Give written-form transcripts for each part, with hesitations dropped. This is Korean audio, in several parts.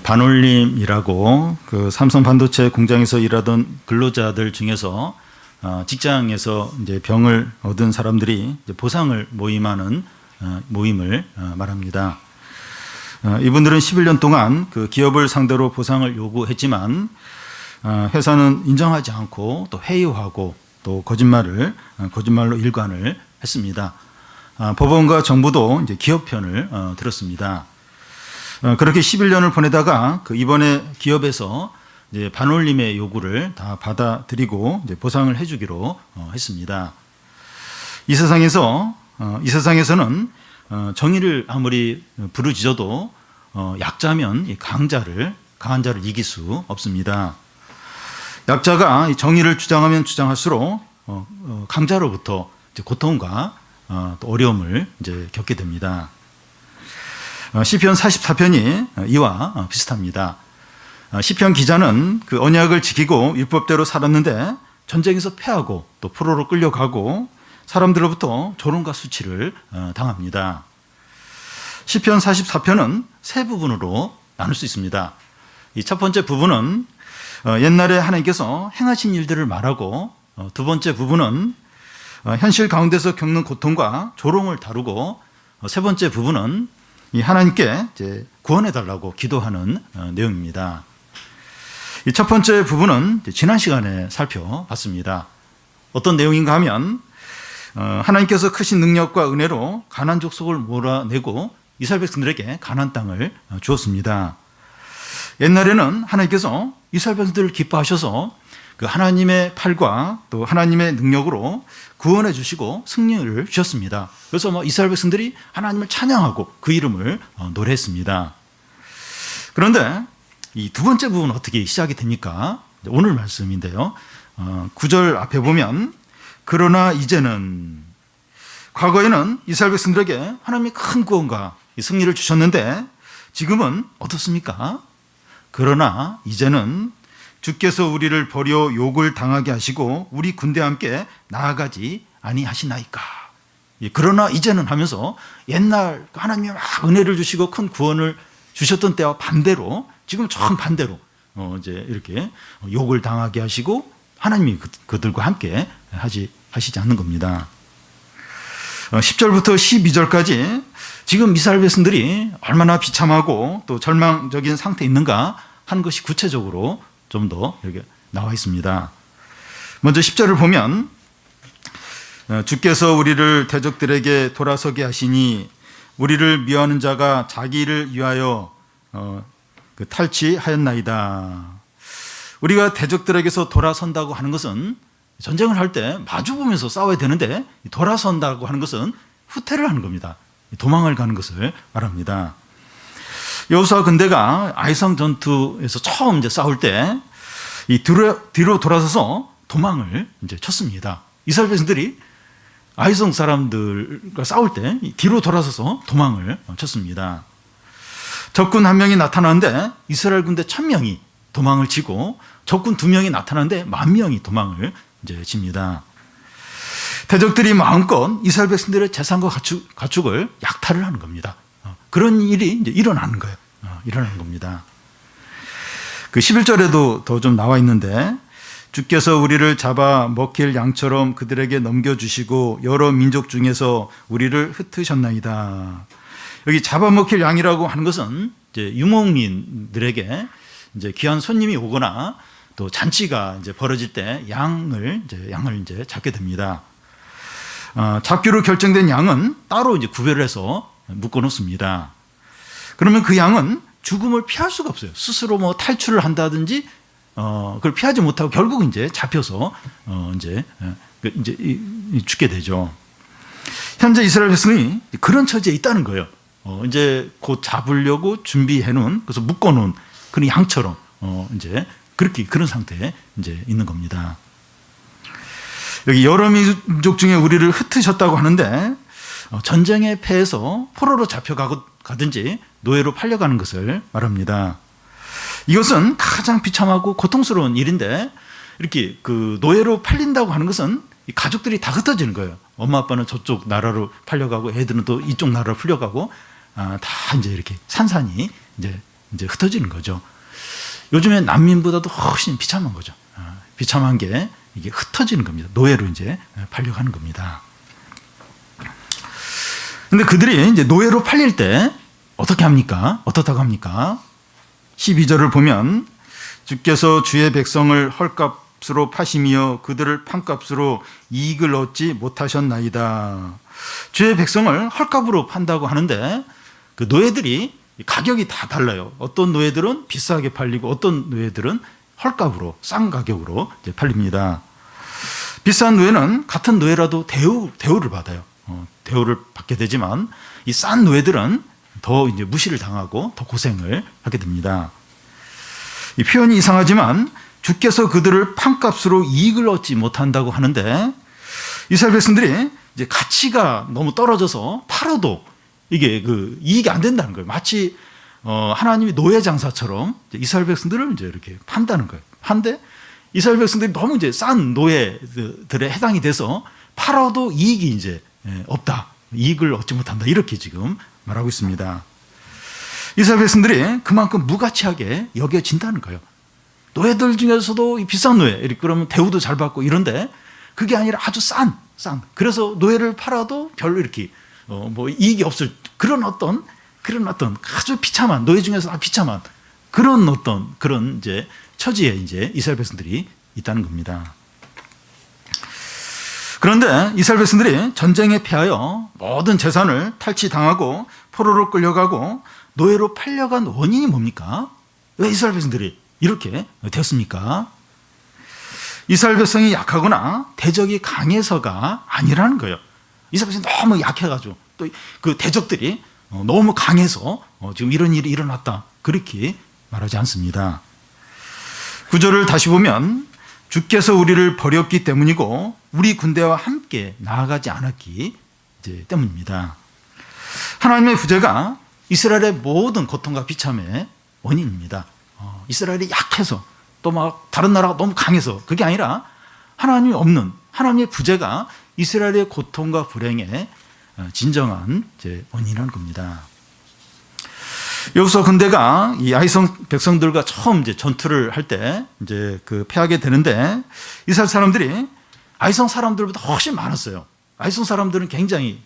반올림이라고 그 삼성 반도체 공장에서 일하던 근로자들 중에서 직장에서 이제 병을 얻은 사람들이 이제 보상을 모임하는 모임을 말합니다. 이분들은 11년 동안 그 기업을 상대로 보상을 요구했지만 회사는 인정하지 않고 또 회유하고 또 거짓말로 일관을 했습니다. 법원과 정부도 이제 기업 편을 들었습니다. 그렇게 11년을 보내다가 그 이번에 기업에서 이제 반올림의 요구를 다 받아들이고 이제 보상을 해주기로 했습니다. 이 세상에서는 정의를 아무리 부르짖어도 약자면 강한 자를 이길 수 없습니다. 약자가 정의를 주장하면 주장할수록 강자로부터 이제 고통과 또 어려움을 이제 겪게 됩니다. 시편 44편이 이와 비슷합니다. 시편 기자는 그 언약을 지키고 율법대로 살았는데 전쟁에서 패하고 또 포로로 끌려가고 사람들로부터 조롱과 수치를 당합니다. 시편 44편은 세 부분으로 나눌 수 있습니다. 이 첫 번째 부분은 옛날에 하나님께서 행하신 일들을 말하고 두 번째 부분은 현실 가운데서 겪는 고통과 조롱을 다루고 세 번째 부분은 이 하나님께 이제 구원해 달라고 기도하는 내용입니다. 이 첫 번째 부분은 지난 시간에 살펴봤습니다. 어떤 내용인가 하면 하나님께서 크신 능력과 은혜로 가나안 족속을 몰아내고 이스라엘 백성들에게 가나안 땅을 주었습니다. 옛날에는 하나님께서 이스라엘 백성들을 기뻐하셔서 그 하나님의 팔과 또 하나님의 능력으로 구원해 주시고 승리를 주셨습니다. 그래서 이스라엘 백성들이 하나님을 찬양하고 그 이름을 노래했습니다. 그런데 이 두 번째 부분은 어떻게 시작이 됩니까? 오늘 말씀인데요. 9절 앞에 보면 그러나 이제는 과거에는 이스라엘 백성들에게 하나님이 큰 구원과 승리를 주셨는데 지금은 어떻습니까? 그러나 이제는 주께서 우리를 버려 욕을 당하게 하시고 우리 군대와 함께 나아가지 아니하시나이까. 그러나 이제는 하면서 옛날 하나님이 막 은혜를 주시고 큰 구원을 주셨던 때와 반대로 지금 정반대로 이제 이렇게 욕을 당하게 하시고 하나님이 그들과 함께 하시지 않는 겁니다. 10절부터 12절까지 지금 이스라엘 백성들이 얼마나 비참하고 또 절망적인 상태에 있는가 하는 것이 구체적으로 좀 더 여기 나와 있습니다. 먼저 10절을 보면 주께서 우리를 대적들에게 돌아서게 하시니 우리를 미워하는 자가 자기를 위하여 탈취하였나이다. 우리가 대적들에게서 돌아선다고 하는 것은 전쟁을 할 때 마주보면서 싸워야 되는데 돌아선다고 하는 것은 후퇴를 하는 겁니다. 도망을 가는 것을 말합니다. 여호수아 군대가 아이성 전투에서 처음 이제 싸울 때 이 뒤로 돌아서서 도망을 이제 쳤습니다. 이스라엘 백성들이 아이성 사람들과 싸울 때 뒤로 돌아서서 도망을 쳤습니다. 적군 한 명이 나타나는데 이스라엘 군대 1000명이 도망을 치고 적군 2명이 나타나는데 10,000명이 도망을 이제 칩니다. 대적들이 마음껏 이스라엘 백성들의 재산과 가축을 약탈을 하는 겁니다. 그런 일이 이제 일어나는 거예요. 일어나는 겁니다. 그 11절에도 더 좀 나와 있는데 주께서 우리를 잡아 먹힐 양처럼 그들에게 넘겨주시고 여러 민족 중에서 우리를 흩으셨나이다. 여기 잡아먹힐 양이라고 하는 것은 이제 유목민들에게 이제 귀한 손님이 오거나 또 잔치가 이제 벌어질 때 양을 이제 잡게 됩니다. 잡기로 결정된 양은 따로 이제 구별을 해서 묶어 놓습니다. 그러면 그 양은 죽음을 피할 수가 없어요. 스스로 뭐 탈출을 한다든지 그걸 피하지 못하고 결국 이제 잡혀서 이제 죽게 되죠. 현재 이스라엘 백성이 그런 처지에 있다는 거예요. 이제 곧 잡으려고 준비해 놓은 그래서 묶어 놓은 그런 양처럼 이제 그런 상태에 이제 있는 겁니다. 여기 여러 민족 중에 우리를 흩으셨다고 하는데 전쟁에 패해서 포로로 잡혀가든지 노예로 팔려가는 것을 말합니다. 이것은 가장 비참하고 고통스러운 일인데 이렇게 그 노예로 팔린다고 하는 것은 이 가족들이 다 흩어지는 거예요. 엄마 아빠는 저쪽 나라로 팔려가고 애들은 또 이쪽 나라로 풀려가고 다 이제 이렇게 산산이 이제 이제 흩어지는 거죠. 요즘에 난민보다도 훨씬 비참한 거죠. 비참한 게 이게 흩어지는 겁니다. 노예로 이제 팔려가는 겁니다. 근데 그들이 이제 노예로 팔릴 때 어떻게 합니까? 어떻다고 합니까? 12절을 보면 주께서 주의 백성을 헐값으로 파심이여 그들을 판값으로 이익을 얻지 못하셨나이다. 주의 백성을 헐값으로 판다고 하는데 그 노예들이 가격이 다 달라요. 어떤 노예들은 비싸게 팔리고 어떤 노예들은 헐값으로 싼 가격으로 이제 팔립니다. 비싼 노예는 같은 노예라도 대우를 받아요. 대우를 받게 되지만 이 싼 노예들은 더 이제 무시를 당하고 더 고생을 하게 됩니다. 이 표현이 이상하지만 주께서 그들을 판값으로 이익을 얻지 못한다고 하는데 이스라엘 백성들이 이제 가치가 너무 떨어져서 팔아도 이게 그 이익이 안 된다는 거예요. 마치 하나님이 노예 장사처럼 이스라엘 백성들을 이제 이렇게 판다는 거예요. 한데 이스라엘 백성들이 너무 이제 싼 노예들에 해당이 돼서 팔아도 이익이 이제 없다. 이익을 얻지 못한다. 이렇게 지금 말하고 있습니다. 이스라엘 백성들이 그만큼 무가치하게 여겨진다는 거예요. 노예들 중에서도 이 비싼 노예, 이렇게 그러면 대우도 잘 받고 이런데 그게 아니라 아주 싼. 그래서 노예를 팔아도 별로 이렇게 뭐 이익이 없을 그런 어떤 아주 비참한 노예 중에서 아주 비참한 그런 이제 처지에 이제 이스라엘 백성들이 있다는 겁니다. 그런데 이스라엘 백성들이 전쟁에 패하여 모든 재산을 탈취당하고 포로로 끌려가고 노예로 팔려간 원인이 뭡니까? 왜 이스라엘 백성들이 이렇게 되었습니까? 이스라엘 백성이 약하거나 대적이 강해서가 아니라는 거예요. 이스라엘 백성이 너무 약해가지고 또 그 대적들이 너무 강해서 지금 이런 일이 일어났다. 그렇게 말하지 않습니다. 구절을 다시 보면 주께서 우리를 버렸기 때문이고 우리 군대와 함께 나아가지 않았기 때문입니다. 하나님의 부재가 이스라엘의 모든 고통과 비참의 원인입니다. 이스라엘이 약해서 또 막 다른 나라가 너무 강해서 그게 아니라 하나님이 없는 하나님의 부재가 이스라엘의 고통과 불행의 진정한 원인이라는 겁니다. 여기서 군대가 이 아이성 백성들과 처음 이제 전투를 할 때 이제 그 패하게 되는데 이스라엘 사람들이 아이성 사람들보다 훨씬 많았어요. 아이성 사람들은 굉장히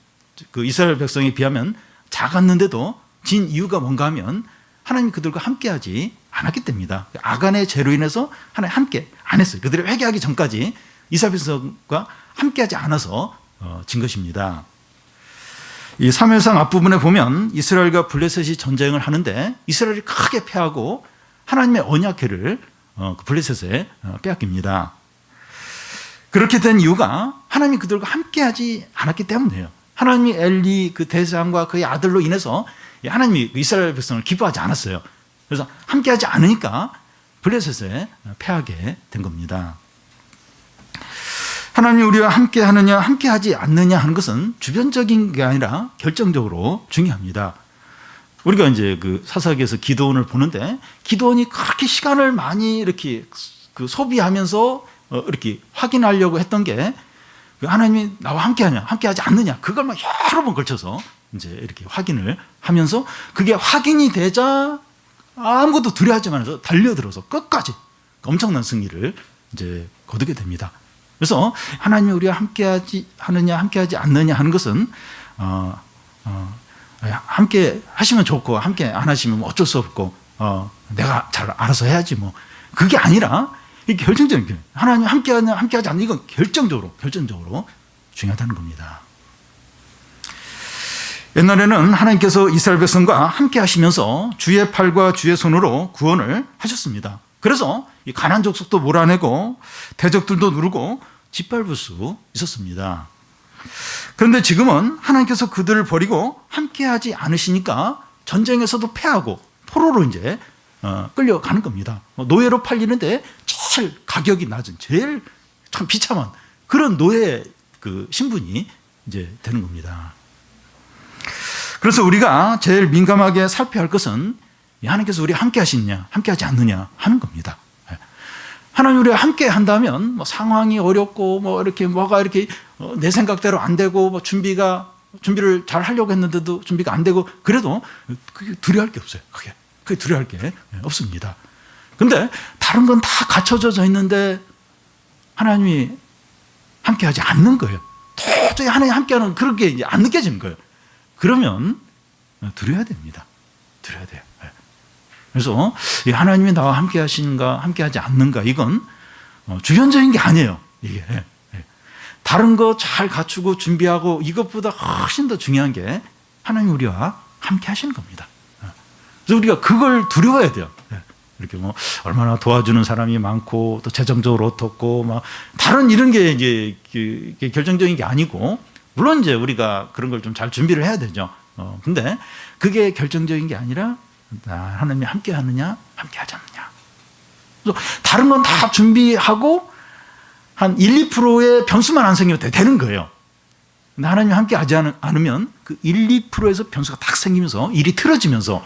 그 이스라엘 백성에 비하면 작았는데도 진 이유가 뭔가 하면 하나님이 그들과 함께하지 않았기 때문이다. 아간의 죄로 인해서 하나님 함께 안 했어요. 그들이 회개하기 전까지 이스라엘 백성과 함께하지 않아서 진 것입니다. 이 사무엘상 앞부분에 보면 이스라엘과 블레셋이 전쟁을 하는데 이스라엘이 크게 패하고 하나님의 언약궤를 블레셋에 빼앗깁니다. 그렇게 된 이유가 하나님이 그들과 함께하지 않았기 때문이에요. 하나님이 엘리 그 대장과 그의 아들로 인해서 하나님이 이스라엘 백성을 기뻐하지 않았어요. 그래서 함께하지 않으니까 블레셋에 패하게 된 겁니다. 하나님이 우리와 함께하느냐 함께하지 않느냐 하는 것은 주변적인 게 아니라 결정적으로 중요합니다. 우리가 이제 그 사사기에서 기드온을 보는데 기드온이 그렇게 시간을 많이 이렇게 그 소비하면서 이렇게 확인하려고 했던 게 하나님이 나와 함께하냐 함께하지 않느냐 그걸 막 여러 번 걸쳐서 이제 이렇게 확인을 하면서 그게 확인이 되자 아무것도 두려워하지 않아서 달려들어서 끝까지 엄청난 승리를 이제 거두게 됩니다. 그래서 하나님이 우리와 함께하지 하느냐 함께하지 않느냐 하는 것은 함께 하시면 좋고 함께 안 하시면 어쩔 수 없고 내가 잘 알아서 해야지 뭐 그게 아니라 이게 결정적인 거예요. 하나님 함께하냐 함께하지 않느냐 이건 결정적으로 중요하다는 겁니다. 옛날에는 하나님께서 이스라엘 백성과 함께 하시면서 주의 팔과 주의 손으로 구원을 하셨습니다. 그래서 이 가나안 족속도 몰아내고 대적들도 누르고 짓밟을 수 있었습니다. 그런데 지금은 하나님께서 그들을 버리고 함께하지 않으시니까 전쟁에서도 패하고 포로로 이제 끌려가는 겁니다. 노예로 팔리는데 제일 가격이 낮은 제일 참 비참한 그런 노예 그 신분이 이제 되는 겁니다. 그래서 우리가 제일 민감하게 살펴야 할 것은 하나님께서 우리와 함께 하시느냐 함께 하지 않느냐 하는 겁니다. 하나님 우리와 함께 한다면 뭐 상황이 어렵고 뭐 이렇게 뭐가 이렇게 내 생각대로 안 되고 뭐 준비를 잘 하려고 했는데도 준비가 안 되고 그래도 그게 두려워할 게 없어요. 그게 두려워할 게 없습니다. 근데 다른 건 다 갖춰져 있는데 하나님이 함께하지 않는 거예요. 도저히 하나님 함께하는 그런 게 이제 안 느껴지는 거예요. 그러면 두려워야 됩니다. 두려워야 돼요. 그래서 하나님이 나와 함께 하시는가 함께 하지 않는가 이건 주변적인 게 아니에요. 이게 다른 거 잘 갖추고 준비하고 이것보다 훨씬 더 중요한 게 하나님 우리와 함께 하시는 겁니다. 그래서 우리가 그걸 두려워야 돼요. 이렇게 뭐 얼마나 도와주는 사람이 많고 또 재정적으로 어떻고 막 다른 이런 게 이제 결정적인 게 아니고 물론 이제 우리가 그런 걸 좀 잘 준비를 해야 되죠. 근데 그게 결정적인 게 아니라 하나님이 함께 하느냐 함께 하지 않느냐. 그래서 다른 건 다 준비하고 한 1, 2%의 변수만 안 생기면 되는 거예요. 근데 하나님이 함께 하지 않으면 그 1, 2%에서 변수가 딱 생기면서 일이 틀어지면서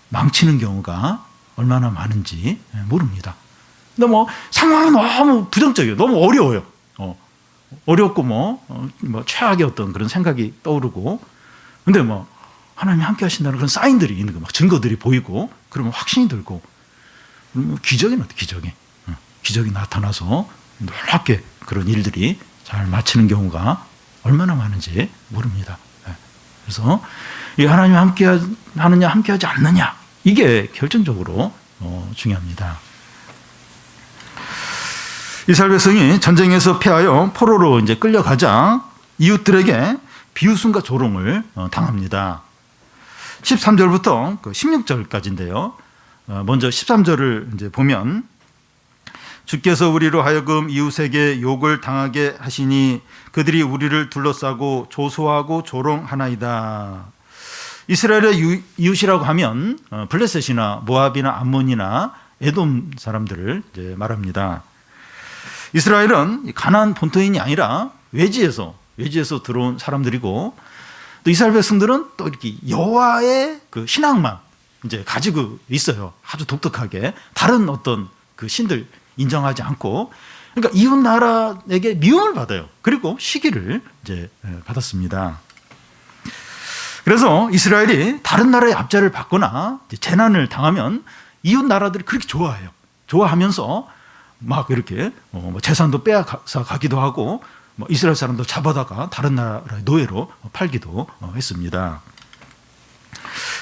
망치는 경우가 얼마나 많은지 모릅니다. 근데 뭐 상황이 너무 부정적이에요. 너무 어려워요. 어렵고 뭐 최악의 어떤 그런 생각이 떠오르고 근데 뭐 하나님이 함께 하신다는 그런 사인들이 있는 거, 막 증거들이 보이고 그러면 확신이 들고 기적이 나타나요. 기적이 나타나서 놀랍게 그런 일들이 잘 마치는 경우가 얼마나 많은지 모릅니다. 그래서 이 하나님이 함께 하느냐 함께 하지 않느냐 이게 결정적으로 중요합니다. 이스라엘 백성이 전쟁에서 패하여 포로로 이제 끌려가자 이웃들에게 비웃음과 조롱을 당합니다. 13절부터 16절까지인데요. 먼저 13절을 이제 보면 주께서 우리로 하여금 이웃에게 욕을 당하게 하시니 그들이 우리를 둘러싸고 조소하고 조롱하나이다. 이스라엘의 이웃이라고 하면 블레셋이나 모압이나 암몬이나 에돔 사람들을 이제 말합니다. 이스라엘은 가나안 본토인이 아니라 외지에서 들어온 사람들이고 또 이스라엘 백성들은 또 이렇게 여호와의 그 신앙만 이제 가지고 있어요. 아주 독특하게 다른 어떤 그 신들 인정하지 않고 그러니까 이웃 나라에게 미움을 받아요. 그리고 시기를 이제 받았습니다. 그래서 이스라엘이 다른 나라의 압제를 받거나 재난을 당하면 이웃 나라들이 그렇게 좋아해요. 좋아하면서 막 이렇게 재산도 빼앗아 가기도 하고 이스라엘 사람도 잡아다가 다른 나라의 노예로 팔기도 했습니다.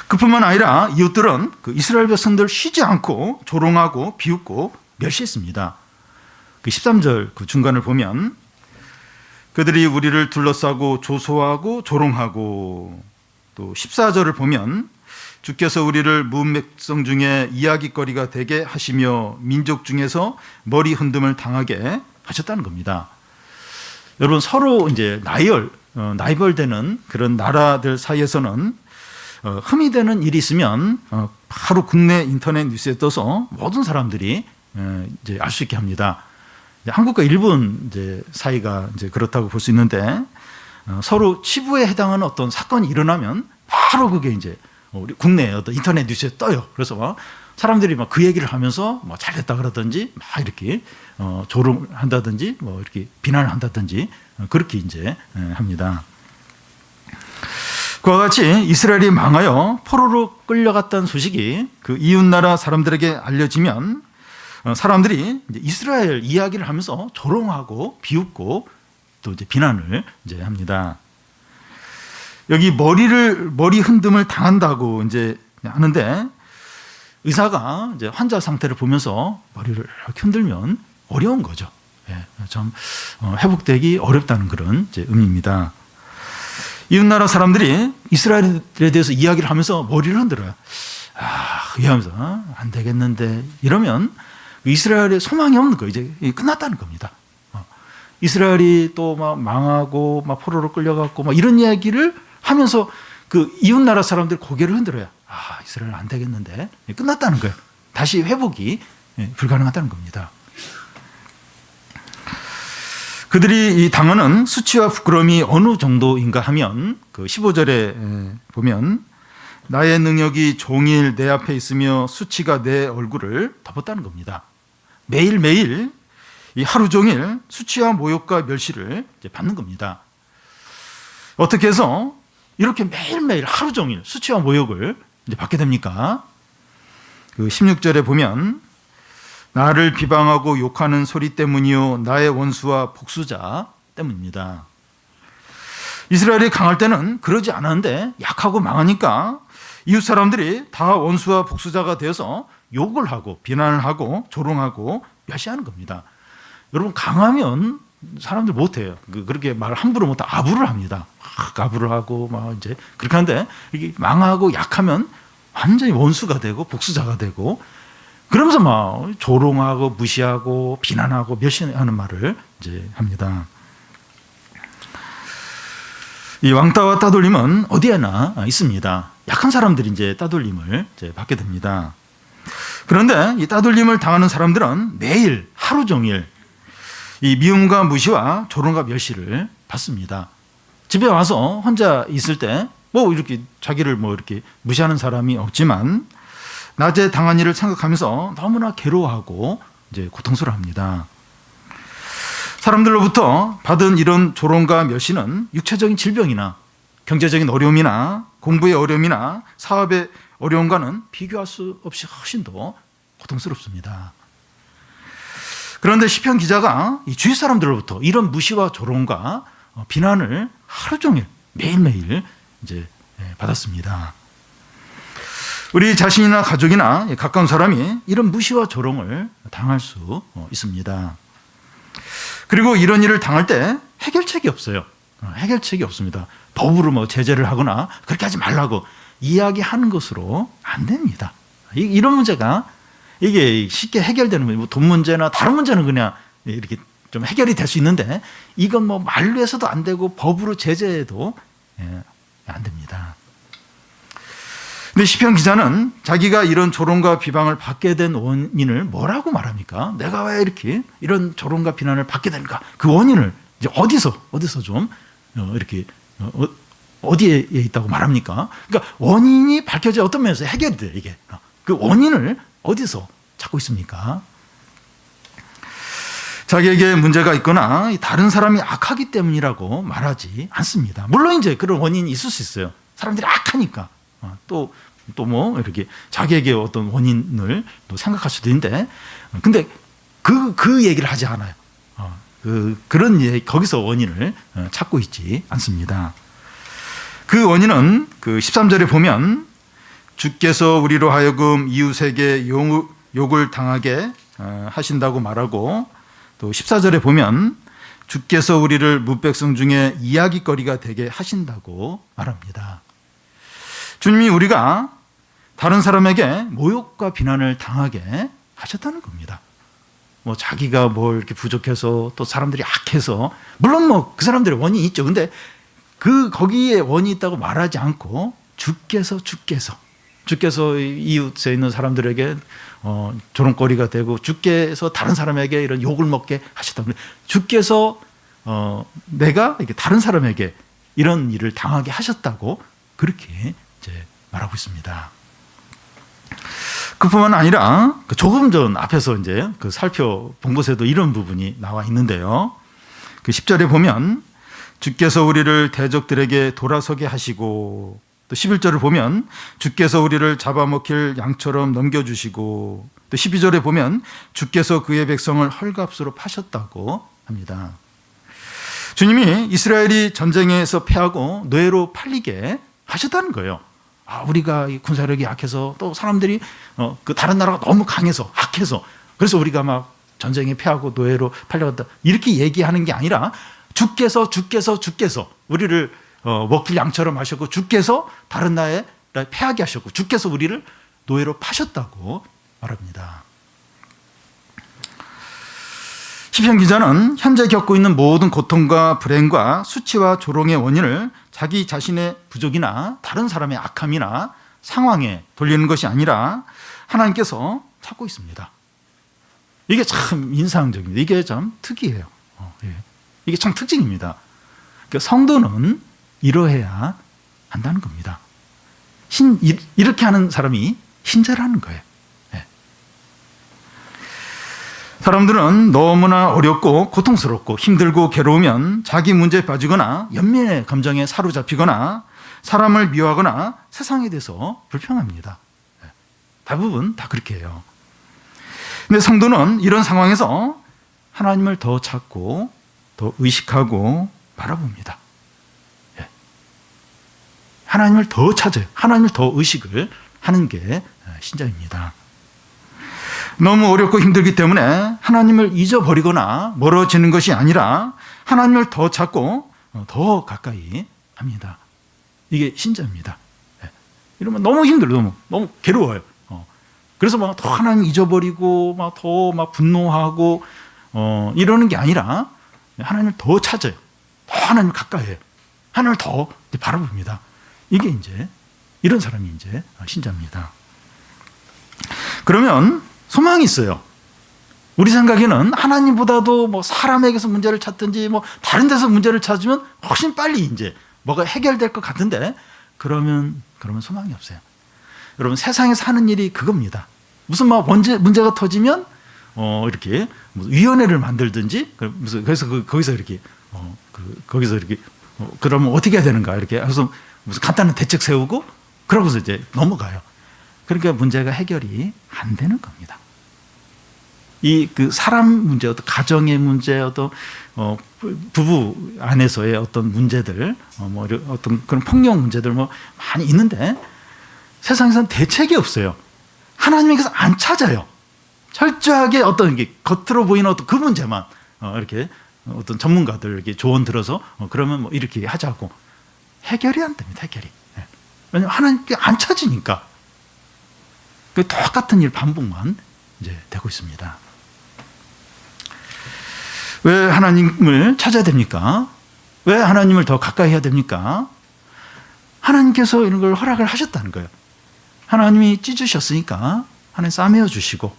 그뿐만 아니라 이웃들은 그 이스라엘 백성들 쉬지 않고 조롱하고 비웃고 멸시했습니다. 그 13절 그 중간을 보면 그들이 우리를 둘러싸고 조소하고 조롱하고 또 14절을 보면 주께서 우리를 무은 백성 중에 이야기거리가 되게 하시며 민족 중에서 머리 흔듦을 당하게 하셨다는 겁니다. 여러분 서로 이제 나이벌되는 그런 나라들 사이에서는 흠이 되는 일이 있으면 바로 국내 인터넷 뉴스에 떠서 모든 사람들이 이제 알 수 있게 합니다. 한국과 일본 이제 사이가 이제 그렇다고 볼 수 있는데 서로 치부에 해당하는 어떤 사건이 일어나면 바로 그게 이제 우리 국내 어떤 인터넷 뉴스에 떠요. 그래서 막 사람들이 막 그 얘기를 하면서 뭐 잘했다 그러든지 막 이렇게 조롱한다든지 뭐 이렇게 비난을 한다든지 그렇게 이제 합니다. 그와 같이 이스라엘이 망하여 포로로 끌려갔다는 소식이 그 이웃 나라 사람들에게 알려지면 사람들이 이제 이스라엘 이야기를 하면서 조롱하고 비웃고 또 이제 비난을 이제 합니다. 여기 머리 흔듦을 당한다고 이제 하는데 의사가 이제 환자 상태를 보면서 머리를 이렇게 흔들면 어려운 거죠. 좀 회복되기 어렵다는 그런 이제 의미입니다. 이웃나라 사람들이 이스라엘에 대해서 이야기를 하면서 머리를 흔들어요. 이러면서 안 되겠는데 이러면 이스라엘에 소망이 없는 거예요. 이제 끝났다는 겁니다. 이스라엘이 또 막 망하고 막 포로로 끌려갔고 막 이런 이야기를 하면서 그 이웃나라 사람들 고개를 흔들어요. 이스라엘 안 되겠는데 끝났다는 거예요. 다시 회복이 불가능하다는 겁니다. 그들이 이 당하는 수치와 부끄러움이 어느 정도인가 하면 그 15절에 보면 나의 능력이 종일 내 앞에 있으며 수치가 내 얼굴을 덮었다는 겁니다. 매일매일 이 하루 종일 수치와 모욕과 멸시를 받는 겁니다. 어떻게 해서 이렇게 매일매일 하루 종일 수치와 모욕을 이제 받게 됩니까? 그 16절에 보면 나를 비방하고 욕하는 소리 때문이요 나의 원수와 복수자 때문입니다. 이스라엘이 강할 때는 그러지 않았는데 약하고 망하니까 이웃 사람들이 다 원수와 복수자가 되어서 욕을 하고 비난을 하고 조롱하고 멸시하는 겁니다. 여러분 강하면 사람들 못해요. 그렇게 말 함부로 못해 아부를 합니다. 아부를 하고 막 이제 그렇게 하는데 이게 망하고 약하면 완전히 원수가 되고 복수자가 되고 그러면서 막 조롱하고 무시하고 비난하고 멸시하는 말을 이제 합니다. 이 왕따와 따돌림은 어디에나 있습니다. 약한 사람들이 이제 따돌림을 이제 받게 됩니다. 그런데 이 따돌림을 당하는 사람들은 매일 하루 종일 이 미움과 무시와 조롱과 멸시를 받습니다. 집에 와서 혼자 있을 때 뭐 이렇게 자기를 뭐 이렇게 무시하는 사람이 없지만 낮에 당한 일을 생각하면서 너무나 괴로워하고 이제 고통스러워합니다. 사람들로부터 받은 이런 조롱과 멸시는 육체적인 질병이나 경제적인 어려움이나 공부의 어려움이나 사업의 어려움과는 비교할 수 없이 훨씬 더 고통스럽습니다. 그런데 시편 기자가 이 주위 사람들로부터 이런 무시와 조롱과 비난을 하루 종일 매일매일 이제 받았습니다. 우리 자신이나 가족이나 가까운 사람이 이런 무시와 조롱을 당할 수 있습니다. 그리고 이런 일을 당할 때 해결책이 없어요. 해결책이 없습니다. 법으로 뭐 제재를 하거나 그렇게 하지 말라고 이야기하는 것으로 안 됩니다. 이런 문제가 이게 쉽게 해결되는 문제, 돈 문제나 다른 문제는 그냥 이렇게 좀 해결이 될 수 있는데 이건 뭐 말로 해서도 안 되고 법으로 제재해도 안 됩니다. 근데 시편 기자는 자기가 이런 조롱과 비방을 받게 된 원인을 뭐라고 말합니까? 내가 왜 이렇게 이런 조롱과 비난을 받게 되는가? 그 원인을 이제 어디서 좀 이렇게 어디에 있다고 말합니까? 그러니까 원인이 밝혀져 어떤 면에서 해결이 돼요, 이게. 그 원인을 어디서 찾고 있습니까? 자기에게 문제가 있거나 다른 사람이 악하기 때문이라고 말하지 않습니다. 물론 이제 그런 원인이 있을 수 있어요. 사람들이 악하니까. 또 뭐 이렇게 자기에게 어떤 원인을 또 생각할 수도 있는데, 근데 그 얘기를 하지 않아요. 그런 얘기, 거기서 원인을 찾고 있지 않습니다. 그 원인은 그 13절에 보면 주께서 우리로 하여금 이웃에게 욕을 당하게 하신다고 말하고, 또 14절에 보면 주께서 우리를 무백성 중에 이야기거리가 되게 하신다고 말합니다. 주님이 우리가 다른 사람에게 모욕과 비난을 당하게 하셨다는 겁니다. 뭐 자기가 뭘 이렇게 부족해서 또 사람들이 악해서, 물론 뭐 그 사람들의 원인이 있죠. 근데 거기에 원인이 있다고 말하지 않고 주께서 이웃에 있는 사람들에게 조롱거리가 되고 주께서 다른 사람에게 이런 욕을 먹게 하셨다. 주께서 내가 이렇게 다른 사람에게 이런 일을 당하게 하셨다고 그렇게 이제 말하고 있습니다. 그뿐만 아니라 조금 전 앞에서 이제 그 살펴본 곳에도 이런 부분이 나와 있는데요. 그 10절에 보면 주께서 우리를 대적들에게 돌아서게 하시고, 또 11절을 보면 주께서 우리를 잡아먹힐 양처럼 넘겨주시고, 또 12절에 보면 주께서 그의 백성을 헐값으로 파셨다고 합니다. 주님이 이스라엘이 전쟁에서 패하고 노예로 팔리게 하셨다는 거예요. 우리가 군사력이 약해서 또 사람들이 그 다른 나라가 너무 강해서 악해서 그래서 우리가 막 전쟁에 패하고 노예로 팔려갔다 이렇게 얘기하는 게 아니라 주께서 우리를 먹힐 양처럼 하셨고 주께서 다른 나라에 패하게 하셨고 주께서 우리를 노예로 파셨다고 말합니다. 시편 기자는 현재 겪고 있는 모든 고통과 불행과 수치와 조롱의 원인을 자기 자신의 부족이나 다른 사람의 악함이나 상황에 돌리는 것이 아니라 하나님께서 찾고 있습니다. 이게 참 인상적입니다. 이게 참 특이해요. 이게 참 특징입니다. 그러니까 성도는 이러해야 한다는 겁니다. 이렇게 하는 사람이 신자라는 거예요. 사람들은 너무나 어렵고 고통스럽고 힘들고 괴로우면 자기 문제에 빠지거나 연민의 감정에 사로잡히거나 사람을 미워하거나 세상에 대해서 불평합니다. 대부분 다 그렇게 해요. 근데 성도는 이런 상황에서 하나님을 더 찾고 더 의식하고 바라봅니다. 예. 하나님을 더 찾아요. 하나님을 더 의식을 하는 게 신자입니다. 너무 어렵고 힘들기 때문에 하나님을 잊어버리거나 멀어지는 것이 아니라 하나님을 더 찾고 더 가까이 합니다. 이게 신자입니다. 예. 이러면 너무 힘들어요. 너무 괴로워요. 그래서 막 더 하나님 잊어버리고 막 더 막 분노하고 이러는 게 아니라 하나님을 더 찾아요. 더 하나님 가까이 해요. 하나님을 더 바라봅니다. 이게 이제 이런 사람이 이제 신자입니다. 그러면 소망이 있어요. 우리 생각에는 하나님보다도 뭐 사람에게서 문제를 찾든지 뭐 다른 데서 문제를 찾으면 훨씬 빨리 이제 뭐가 해결될 것 같은데 그러면 소망이 없어요. 여러분 세상에 사는 일이 그겁니다. 무슨 막 문제가 터지면 이렇게 위원회를 만들든지 그래서 거기서 이렇게 그러면 어떻게 해야 되는가 이렇게 해서 무슨 간단한 대책 세우고 그러고서 이제 넘어가요. 그러니까 문제가 해결이 안 되는 겁니다. 그 사람 문제, 어떤 가정의 문제, 어떤 부부 안에서의 어떤 문제들, 뭐 어떤 그런 폭력 문제들 뭐 많이 있는데 세상에서는 대책이 없어요. 하나님께서 안 찾아요. 철저하게 어떤 게 겉으로 보이는 어떤 그 문제만 이렇게 어떤 전문가들에게 조언 들어서 그러면 뭐 이렇게 하자고 해결이 안 됩니다. 해결이. 왜냐하면 하나님께 안 찾으니까. 그 똑같은 일 반복만 이제 되고 있습니다. 왜 하나님을 찾아야 됩니까? 왜 하나님을 더 가까이 해야 됩니까? 하나님께서 이런 걸 허락을 하셨다는 거예요. 하나님이 찢으셨으니까 하나님 싸매어 주시고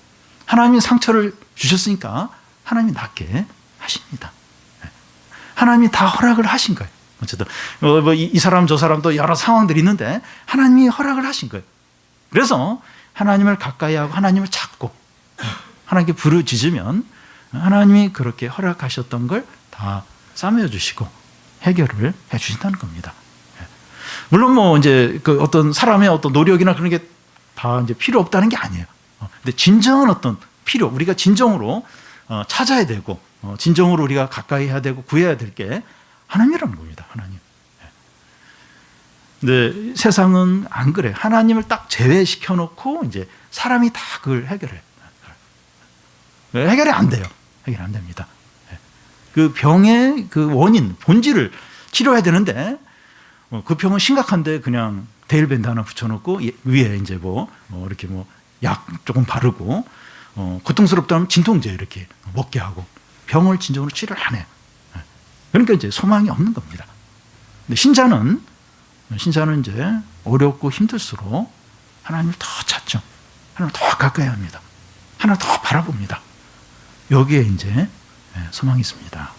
하나님이 상처를 주셨으니까 하나님이 낫게 하십니다. 하나님이 다 허락을 하신 거예요. 어쨌든 이 사람 저 사람도 여러 상황들이 있는데 하나님이 허락을 하신 거예요. 그래서 하나님을 가까이 하고 하나님을 찾고 하나님께 부르짖으면 하나님이 그렇게 허락하셨던 걸 다 싸매어 주시고 해결을 해 주신다는 겁니다. 물론 뭐 이제 그 어떤 사람의 어떤 노력이나 그런 게 다 이제 필요 없다는 게 아니에요. 근데 진정한 어떤 우리가 진정으로 찾아야 되고 진정으로 우리가 가까이 해야 되고 구해야 될 게 하나님이라는 겁니다. 하나님. 근데 세상은 안 그래. 하나님을 딱 제외시켜 놓고 이제 사람이 다 그걸 해결해. 해결이 안 돼요. 해결 안 됩니다. 그 병의 그 원인, 본질을 치료해야 되는데 그 병은 심각한데 그냥 데일밴드 하나 붙여놓고 위에 이제 이렇게 약 조금 바르고 고통스럽다면 진통제 이렇게 먹게 하고 병을 진정으로 치료를 안 해요. 그러니까 이제 소망이 없는 겁니다. 근데 신자는 이제 어렵고 힘들수록 하나님을 더 찾죠. 하나님을 더 가까이 합니다. 하나님을 더 바라봅니다. 여기에 이제 소망이 있습니다.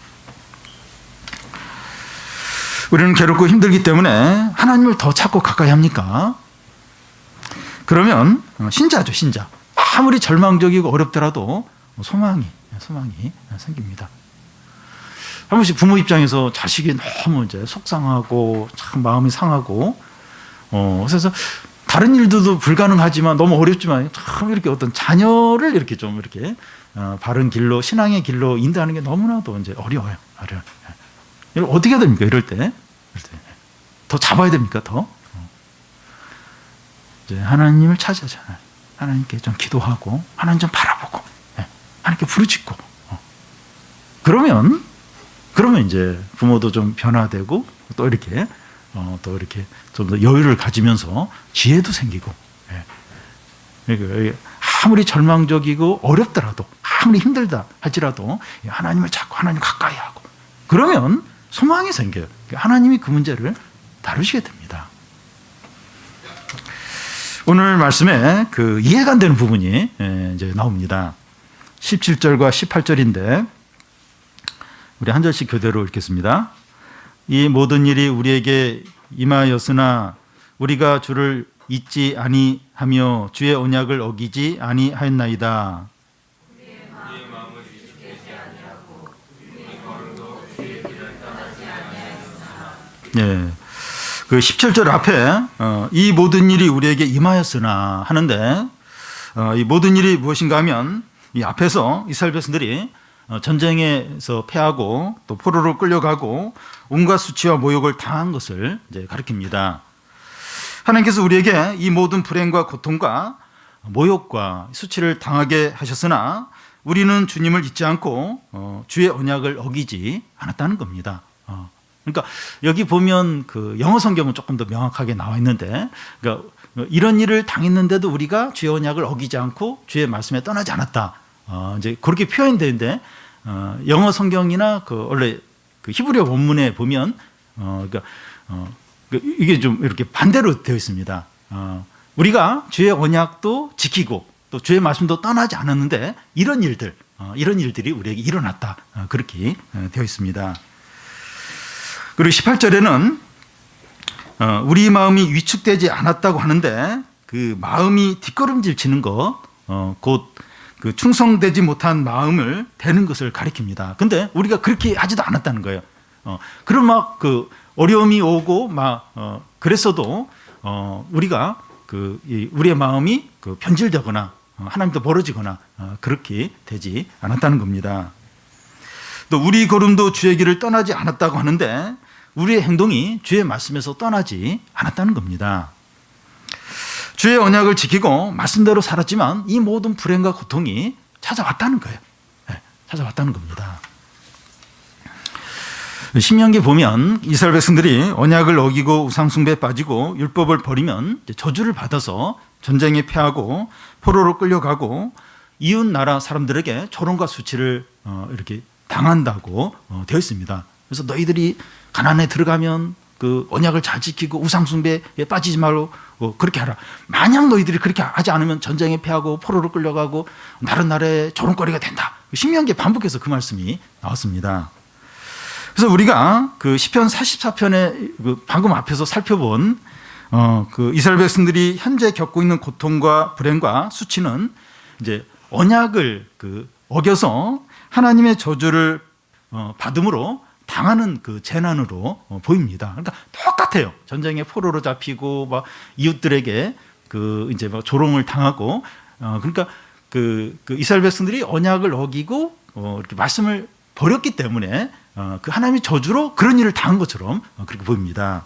우리는 괴롭고 힘들기 때문에 하나님을 더 찾고 가까이 합니까? 그러면 신자죠, 신자. 아무리 절망적이고 어렵더라도 소망이 생깁니다. 한 번씩 부모 입장에서 자식이 너무 이제 속상하고 참 마음이 상하고 그래서 다른 일들도 불가능하지만 너무 어렵지만 참 이렇게 어떤 자녀를 이렇게 좀 이렇게 바른 길로 신앙의 길로 인도하는 게 너무나도 이제 어려워요. 이걸 어떻게 해야 됩니까? 이럴 때 더 잡아야 됩니까? 더 이제 하나님을 찾아잖아요. 하나님께 좀 기도하고 하나님 좀 바라보고 하나님께 부르짖고 그러면 이제 부모도 좀 변화되고 또 이렇게 좀 더 여유를 가지면서 지혜도 생기고 아무리 절망적이고 어렵더라도 아무리 힘들다 할지라도 하나님을 찾고 하나님 가까이 하고 그러면 소망이 생겨요. 하나님이 그 문제를 다루시게 됩니다. 오늘 말씀에 그 이해가 안 되는 부분이 이제 나옵니다. 17절과 18절인데 우리 한 절씩 교대로 읽겠습니다. 이 모든 일이 우리에게 임하였으나 우리가 주를 잊지 아니하며 주의 언약을 어기지 아니하였나이다. 네, 그 17절 앞에 이 모든 일이 우리에게 임하였으나 하는데 이 모든 일이 무엇인가 하면 이 앞에서 이스라엘 백성들이 전쟁에서 패하고 또 포로로 끌려가고 온갖 수치와 모욕을 당한 것을 이제 가리킵니다. 하나님께서 우리에게 이 모든 불행과 고통과 모욕과 수치를 당하게 하셨으나 우리는 주님을 잊지 않고 주의 언약을 어기지 않았다는 겁니다. 그러니까 여기 보면 그 영어 성경은 조금 더 명확하게 나와 있는데, 그러니까 이런 일을 당했는데도 우리가 주의 언약을 어기지 않고 주의 말씀에 떠나지 않았다. 이제 그렇게 표현되는데 영어 성경이나 그 원래 그 히브리어 원문에 보면 그러니까 이게 좀 이렇게 반대로 되어 있습니다. 우리가 주의 언약도 지키고 또 주의 말씀도 떠나지 않았는데 이런 일들이 우리에게 일어났다. 그렇게 되어 있습니다. 그리고 18절에는 우리 마음이 위축되지 않았다고 하는데 그 마음이 뒷걸음질 치는 것, 곧 그 충성되지 못한 마음을 대는 것을 가리킵니다. 근데 우리가 그렇게 하지도 않았다는 거예요. 그런 막 그 어려움이 오고 막 그랬어도 우리가 우리의 마음이 그 변질되거나 하나님도 멀어지거나 그렇게 되지 않았다는 겁니다. 또 우리 걸음도 주의 길을 떠나지 않았다고 하는데 우리의 행동이 주의 말씀에서 떠나지 않았다는 겁니다. 주의 언약을 지키고 말씀대로 살았지만 이 모든 불행과 고통이 찾아왔다는 거예요. 네, 찾아왔다는 겁니다. 신명기 보면 이스라엘 백성들이 언약을 어기고 우상숭배에 빠지고 율법을 버리면 저주를 받아서 전쟁에 패하고 포로로 끌려가고 이웃 나라 사람들에게 조롱과 수치를 이렇게 당한다고 되어 있습니다. 그래서 너희들이 가나안에 들어가면 그 언약을 잘 지키고 우상숭배에 빠지지 말고 그렇게 하라. 만약 너희들이 그렇게 하지 않으면 전쟁에 패하고 포로로 끌려가고 다른 나라의 조롱거리가 된다. 신명기에 반복해서 그 말씀이 나왔습니다. 그래서 우리가 그 시편 44편에 방금 앞에서 살펴본 그 이스라엘 백성들이 현재 겪고 있는 고통과 불행과 수치는 이제 언약을 어겨서 하나님의 저주를 받음으로 당하는 그 재난으로 보입니다. 그러니까 똑같아요. 전쟁에 포로로 잡히고 막 이웃들에게 이제 막 조롱을 당하고 그러니까 그 이스라엘 백성들이 언약을 어기고 이렇게 말씀을 버렸기 때문에 그 하나님의 저주로 그런 일을 당한 것처럼 그렇게 보입니다.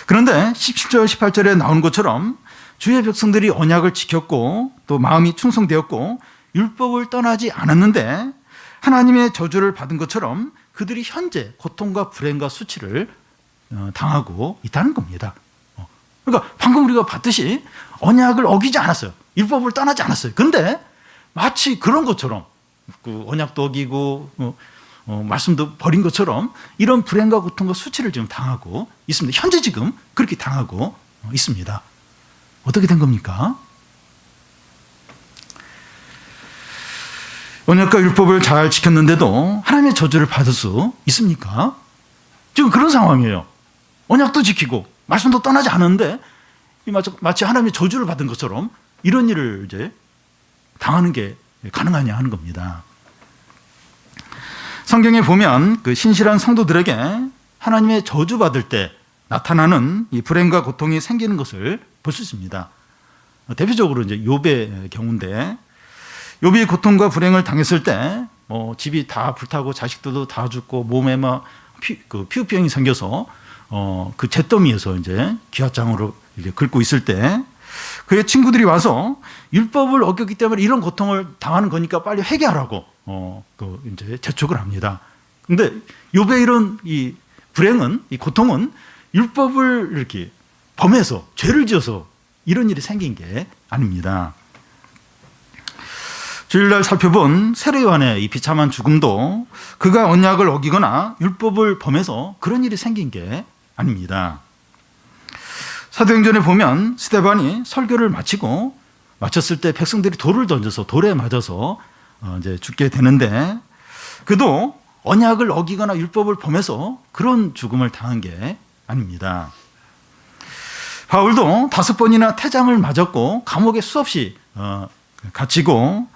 그런데 17절, 18절에 나오는 것처럼 주의 백성들이 언약을 지켰고 또 마음이 충성되었고 율법을 떠나지 않았는데 하나님의 저주를 받은 것처럼 그들이 현재 고통과 불행과 수치를 당하고 있다는 겁니다. 그러니까 방금 우리가 봤듯이 언약을 어기지 않았어요. 율법을 떠나지 않았어요. 그런데 마치 그런 것처럼 그 언약도 어기고 말씀도 버린 것처럼 이런 불행과 고통과 수치를 지금 당하고 있습니다. 현재 지금 그렇게 당하고 있습니다. 어떻게 된 겁니까? 언약과 율법을 잘 지켰는데도 하나님의 저주를 받을 수 있습니까? 지금 그런 상황이에요. 언약도 지키고 말씀도 떠나지 않았는데 마치 하나님의 저주를 받은 것처럼 이런 일을 이제 당하는 게 가능하냐 하는 겁니다. 성경에 보면 그 신실한 성도들에게 하나님의 저주받을 때 나타나는 이 불행과 고통이 생기는 것을 볼 수 있습니다. 대표적으로 이제 욥의 경우인데 욥이 고통과 불행을 당했을 때 집이 다 불타고 자식들도 다 죽고 몸에 막 피부병이 생겨서 그 잿더미에서 이제 기와장으로 이렇게 긁고 있을 때 그의 친구들이 와서 율법을 어겼기 때문에 이런 고통을 당하는 거니까 빨리 회개하라고 이제 재촉을 합니다. 근데 욥의 이런 이 불행은 이 고통은 율법을 이렇게 범해서 죄를 지어서 이런 일이 생긴 게 아닙니다. 주일날 살펴본 세례 요한의 이 비참한 죽음도 그가 언약을 어기거나 율법을 범해서 그런 일이 생긴 게 아닙니다. 사도행전에 보면 스데반이 설교를 마쳤을 때 백성들이 돌을 던져서 돌에 맞아서 이제 죽게 되는데 그도 언약을 어기거나 율법을 범해서 그런 죽음을 당한 게 아닙니다. 바울도 5번이나 태장을 맞았고 감옥에 수없이 갇히고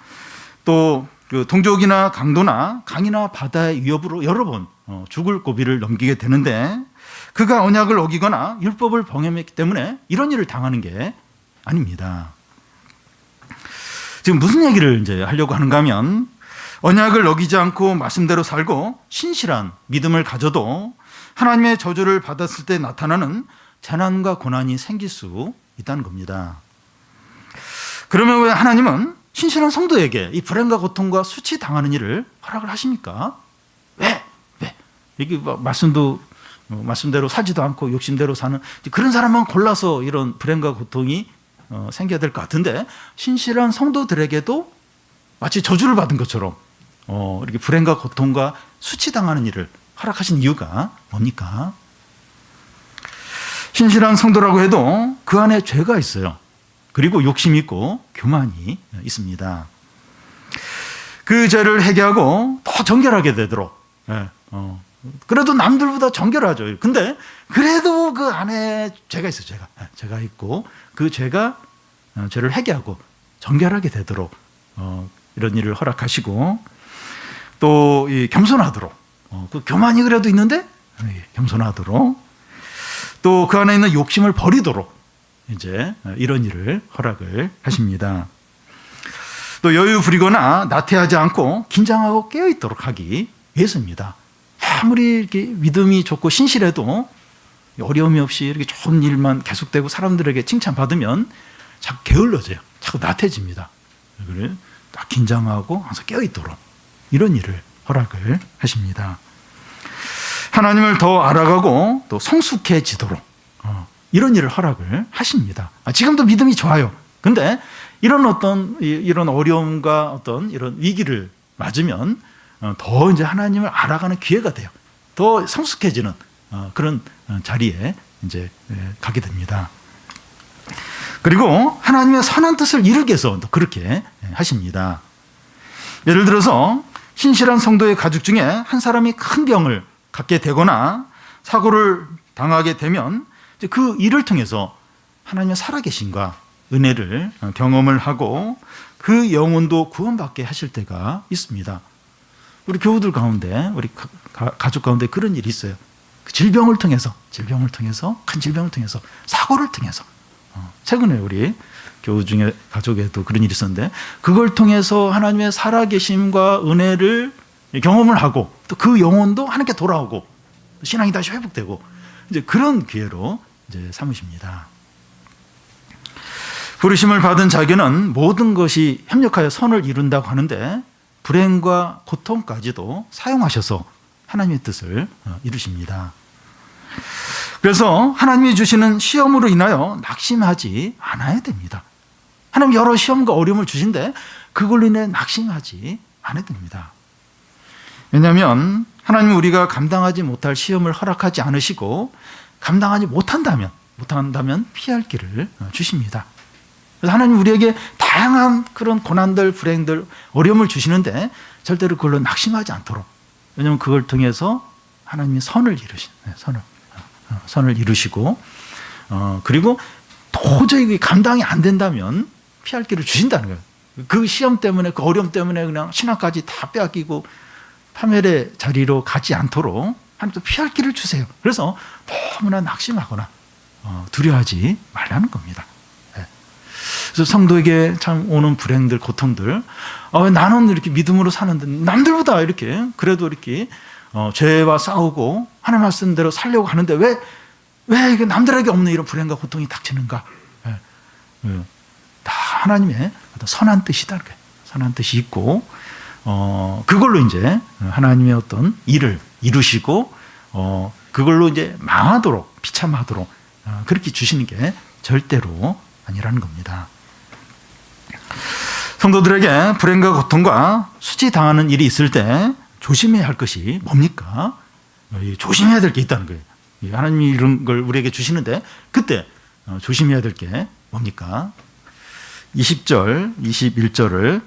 또 그 동족이나 강도나 강이나 바다의 위협으로 여러 번 죽을 고비를 넘기게 되는데 그가 언약을 어기거나 율법을 범했기 때문에 이런 일을 당하는 게 아닙니다. 지금 무슨 얘기를 이제 하려고 하는가 하면 언약을 어기지 않고 말씀대로 살고 신실한 믿음을 가져도 하나님의 저주를 받았을 때 나타나는 재난과 고난이 생길 수 있다는 겁니다. 그러면 왜 하나님은 신실한 성도에게 이 불행과 고통과 수치 당하는 일을 허락을 하십니까? 왜? 이게 말씀대로 살지도 않고 욕심대로 사는 그런 사람만 골라서 이런 불행과 고통이 생겨야 될 것 같은데 신실한 성도들에게도 마치 저주를 받은 것처럼 이렇게 불행과 고통과 수치당하는 일을 허락하신 이유가 뭡니까? 신실한 성도라고 해도 그 안에 죄가 있어요. 그리고 욕심이 있고 교만이 있습니다. 그 죄를 회개하고 더 정결하게 되도록 그래도 남들보다 정결하죠. 근데 그래도 그 안에 죄가 있어요. 죄가 있고 그 죄가 죄를 회개하고 정결하게 되도록 이런 일을 허락하시고 또 겸손하도록 그 교만이 그래도 있는데 겸손하도록 또 그 안에 있는 욕심을 버리도록 이제 이런 일을 허락을 하십니다. 또 여유 부리거나 나태하지 않고 긴장하고 깨어 있도록 하기 위해서입니다. 아무리 이렇게 믿음이 좋고 신실해도 어려움이 없이 이렇게 좋은 일만 계속되고 사람들에게 칭찬받으면 자꾸 게을러져요. 자꾸 나태해집니다. 그래 긴장하고 항상 깨어 있도록 이런 일을 허락을 하십니다. 하나님을 더 알아가고 또 성숙해지도록 이런 일을 허락을 하십니다. 지금도 믿음이 좋아요. 근데 이런 어려움과 어떤 이런 위기를 맞으면 더 이제 하나님을 알아가는 기회가 돼요. 더 성숙해지는 그런 자리에 이제 가게 됩니다. 그리고 하나님의 선한 뜻을 이루기 위해서 또 그렇게 하십니다. 예를 들어서 신실한 성도의 가족 중에 한 사람이 큰 병을 갖게 되거나 사고를 당하게 되면 그 일을 통해서 하나님의 살아계심과 은혜를 경험을 하고 그 영혼도 구원받게 하실 때가 있습니다. 우리 교우들 가운데, 우리 가족 가운데 그런 일이 있어요. 그 질병을 통해서, 큰 질병을 통해서, 사고를 통해서. 최근에 우리 교우 중에 가족에도 그런 일이 있었는데 그걸 통해서 하나님의 살아계심과 은혜를 경험을 하고 또 그 영혼도 하나님께 돌아오고 신앙이 다시 회복되고 이제 그런 기회로 이제 삼으십니다. 부르심을 받은 자에게는 모든 것이 협력하여 선을 이룬다고 하는데 불행과 고통까지도 사용하셔서 하나님의 뜻을 이루십니다. 그래서 하나님이 주시는 시험으로 인하여 낙심하지 않아야 됩니다. 하나님 여러 시험과 어려움을 주신데 그걸로 인해 낙심하지 않아야 됩니다. 왜냐하면 하나님은 우리가 감당하지 못할 시험을 허락하지 않으시고 감당하지 못한다면 피할 길을 주십니다. 그래서 하나님 우리에게 다양한 그런 고난들, 불행들, 어려움을 주시는데 절대로 그걸로 낙심하지 않도록. 왜냐하면 그걸 통해서 하나님이 선을 이루시고 그리고 도저히 감당이 안 된다면 피할 길을 주신다는 거예요. 그 시험 때문에 그 어려움 때문에 그냥 신앙까지 다 빼앗기고 파멸의 자리로 가지 않도록 하나님 또 피할 길을 주세요. 그래서 너무나 낙심하거나 두려워하지 말라는 겁니다. 그래서 성도에게 참 오는 불행들, 고통들, 나는 이렇게 믿음으로 사는데 남들보다 이렇게 그래도 이렇게 죄와 싸우고 하나님 말씀대로 살려고 하는데 왜 이게 남들에게 없는 이런 불행과 고통이 닥치는가? 다 하나님의 어떤 선한 뜻이다. 선한 뜻이 있고 그걸로 이제 하나님의 어떤 일을 이루시고 그걸로 이제 망하도록 비참하도록 그렇게 주시는 게 절대로 아니라는 겁니다. 성도들에게 불행과 고통과 수치 당하는 일이 있을 때 조심해야 할 것이 뭡니까? 조심해야 될 게 있다는 거예요. 하나님이 이런 걸 우리에게 주시는데 그때 조심해야 될 게 뭡니까? 20절, 21절을